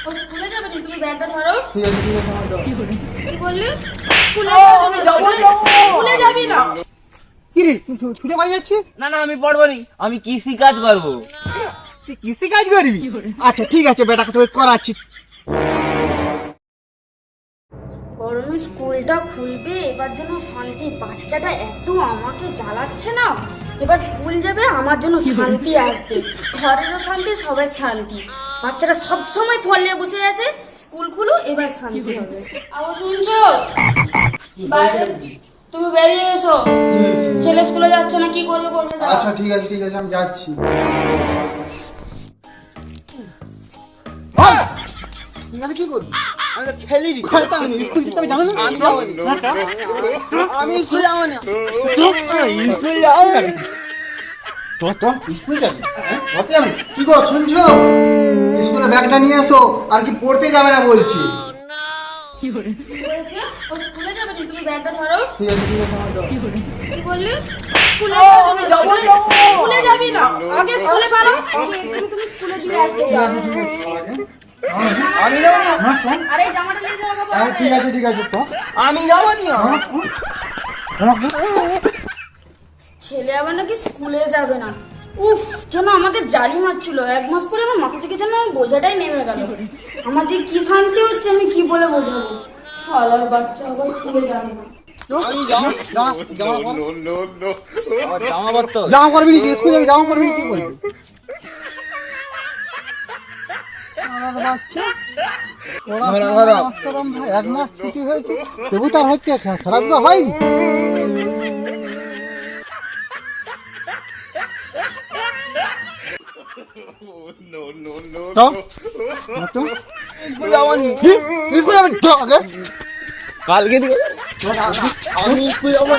ও স্কুলে যাবে না, তুমি ব্যাগটা ধরো। ঠিক আছে ঠিক আছে আমার দাও। কি বললি? স্কুলে যাবি না? কি রে তুই ছুটে বাড়ি যাচ্ছিস? না না আমি পড়বো নি, আমি কৃষি কাজ করবো। তুই কৃষি কাজ করবি? আচ্ছা ঠিক আছে বেটাকে তোকে করাচ্ছি। গরমে স্কুলটা খুলবে, এবার যেন শান্তি। বাচ্চাটা এত আমাকে জ্বালাচ্ছে না, এবার স্কুল যাবে আমার জন্য শান্তি আসবে। ঘরেরও শান্তি, সবার শান্তি। বাচ্চাটা সব সময় ফল নিয়ে বসে আছে, স্কুল খুলো এবার শান্তি হবে। আবার শুনছো? বাইরে তুমি বেরিয়ে এসো, ছেলে স্কুলে যাচ্ছে না, কি করবে করবে যাও। আচ্ছা ঠিক আছে আমি যাচ্ছি। আমি কি করবি? আমি তো খেলি খেলতে আমি স্কুল যেতে আমি জানো না? আমি যাবো আমি স্কুল যাবো না। স্কুল যাবো না। তো স্কুল যাবি? পড়তে যাবি? কি গো শুনছো? স্কুলে ব্যাগটা নিয়ে এসো, আর কি পড়তে যাবে না বলছি। বলছে ও স্কুলে যাবে না, তুমি ব্যাগটা ধরো। ঠিক আছে আমার দাও। কি বললি? স্কুলে যাবি না? আগে স্কুলে পারো, তুমি স্কুলে দিয়ে আসতে যাও। আমি যাবো না। আরে জামাটা নিয়ে যাও বাবা। হ্যাঁ ঠিক আছে তো। আমি যাবো নি। ছেলে আবার নাকি স্কুলে যাবে না। উফ, যেন আমাকে জালি মারছিল। 1 মাস পরে আমার মাথা থেকে যেন বোঝাটাই নেমে গেল। আমার যে কি শান্তি হচ্ছে আমি কি বলে বোঝাবো। শালার বাচ্চা আবার স্কুলে যাবে না। জামা করবি নাকি? স্কুল যাবি, জামা করবি নাকি? কি করবি? বাচ্চা ভাই 1 মাস ছুটি হয়েছে, তবু তার হচ্ছে খেলাধুলা হয়নি। কালকে দিকে আমি স্কুল যাবো।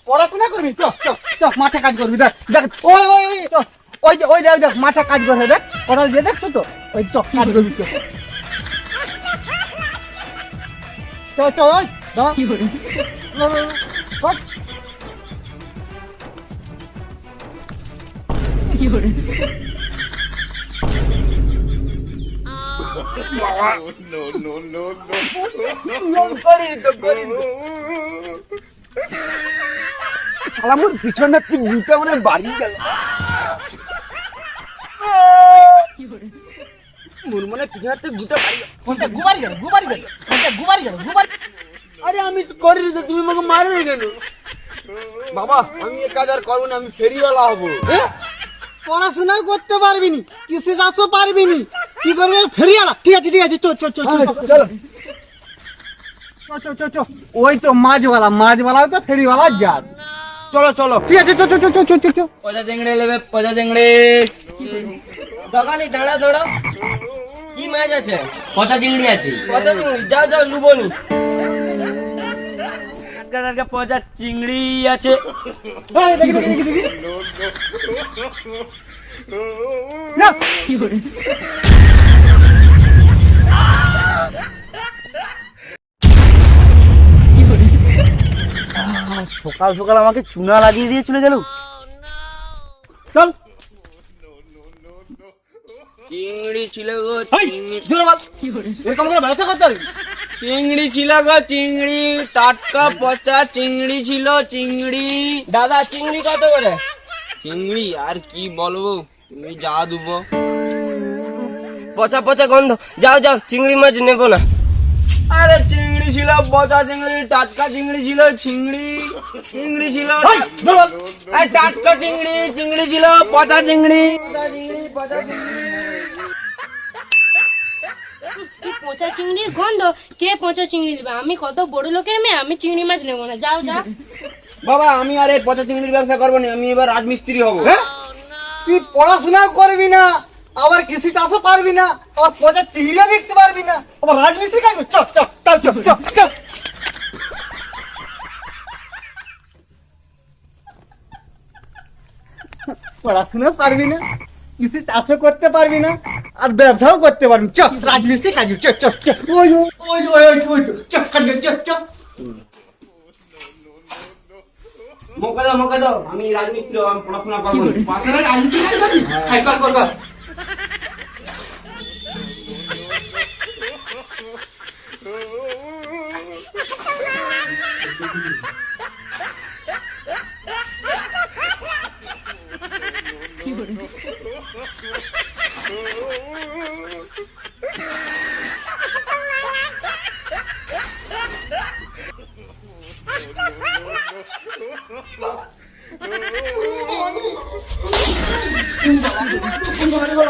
পড়াশোনা করবি? মাঠে কাজ করবি। দেখ দেখ ওই ওই ওই ওই দেখ দেখ মাঠে কাজ করবে। দেখ ওরা দিয়ে দেখছো তো, ওই কাজ করবি। ওই দাঁড়া। সালামুর পিছনে বুটা মানে বাড়ি গেল। মোর মানে পিছনে বুটা বাড়ি গেল। গুবারি। আরে আমি তো করি তো, তুমি আমাকে মারো কেন? বাবা আমি এ কাজ আর করবো না, আমি ফেরিওয়ালা হবো। পড়াশোনা করতে পারবি নি, কৃষি চাষও পারবি নি, কি করবি? ফেরিয়ালা। ঠিক আছে চল। ওই তো মাছওয়ালা তো ফেরিওয়ালা যার। চলো ঠিক আছে চল। পচা চিংড়ি নেবে, পচা চিংড়ি। দোকানি দাঁড়া। কি মাছ আছে? পচা চিংড়ি আছে। পচা চিংড়ি যাও লুবো নি। টাটকা পচা চিংড়ি আছে। দেখি না। সকাল সকাল আমাকে চুনা লাগিয়ে দিয়ে চলে গেল। চল। চিংড়ি ছিল গো, এরকম করে ব্যবসা করতে পারবি? চিংড়ি ছিল গো, চিংড়ি টাটকা পচা চিংড়ি ছিল। চিংড়ি দাদা, চিংড়ি কত করে? চিংড়ি আর কি বলবো, তুমি যা দেবো। পচা গন্ধ। যাও চিংড়ি মাছ নেবো না। আরে চিংড়ি ছিল, পচা চিংড়ি, টাটকা চিংড়ি ছিল। চিংড়ি ছিল টাটকা চিংড়ি ছিল, পচা চিংড়ি। কি পচা চিংড়ির গন্ধ! কে পচা চিংড়ি নেবে? আমি কত বড় লোকের মেয়ে, আমি চিংড়ি মাছ নেবো না। যাও। বাবা আমি আর এই পচা চিংড়ির ব্যবসা করবো না, আমি এবার রাজমিস্ত্রি হবো। তুই পড়াশোনাও করবি না, আবার কৃষি চাষও পারবি না, আবার পচা চিংড়িও দেখতে পারবি না, আবার রাজমিস্ত্রি কাজ করবি? চল। পড়াশোনা পারবি না, কৃষি চাষও করতে পারবি না, আর ব্যবসাও করতে পারবি। চ রাজমিস্ত্রি কাজ, চ চ চ। ওই ওই ওই ওই ওই ওই তো। চ কাজ, চ চ। মোকা দাও আমি রাজমিস্ত্রি আমি পড়াশোনা করবো না। পাশে রাজমিস্ত্রি কাজ করবি? হাই কর কর কর।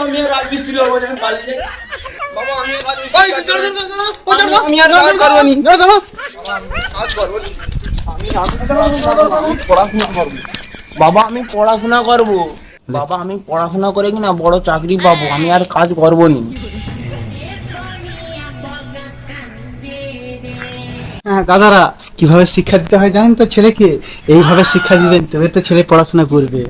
আমি রাজমিস্ত্রি হবো না, আমি পালিয়ে যাই। বাবা আমি ওই চল চল চল। আমি আর কাজ করবো নি। কাজ করবো নি। পড়াশোনা করবো বাবা, আমি পড়াশোনা করবো বাবা, আমি পড়াশোনা করে কিনা বড় চাকরি পাবো, আমি আর কাজ করবো নি। হ্যাঁ দাদারা, কিভাবে শিক্ষা দিতে হয় জানেন তো ছেলেকে? এইভাবে শিক্ষা দিবেন তবে তো ছেলে পড়াশোনা করবে।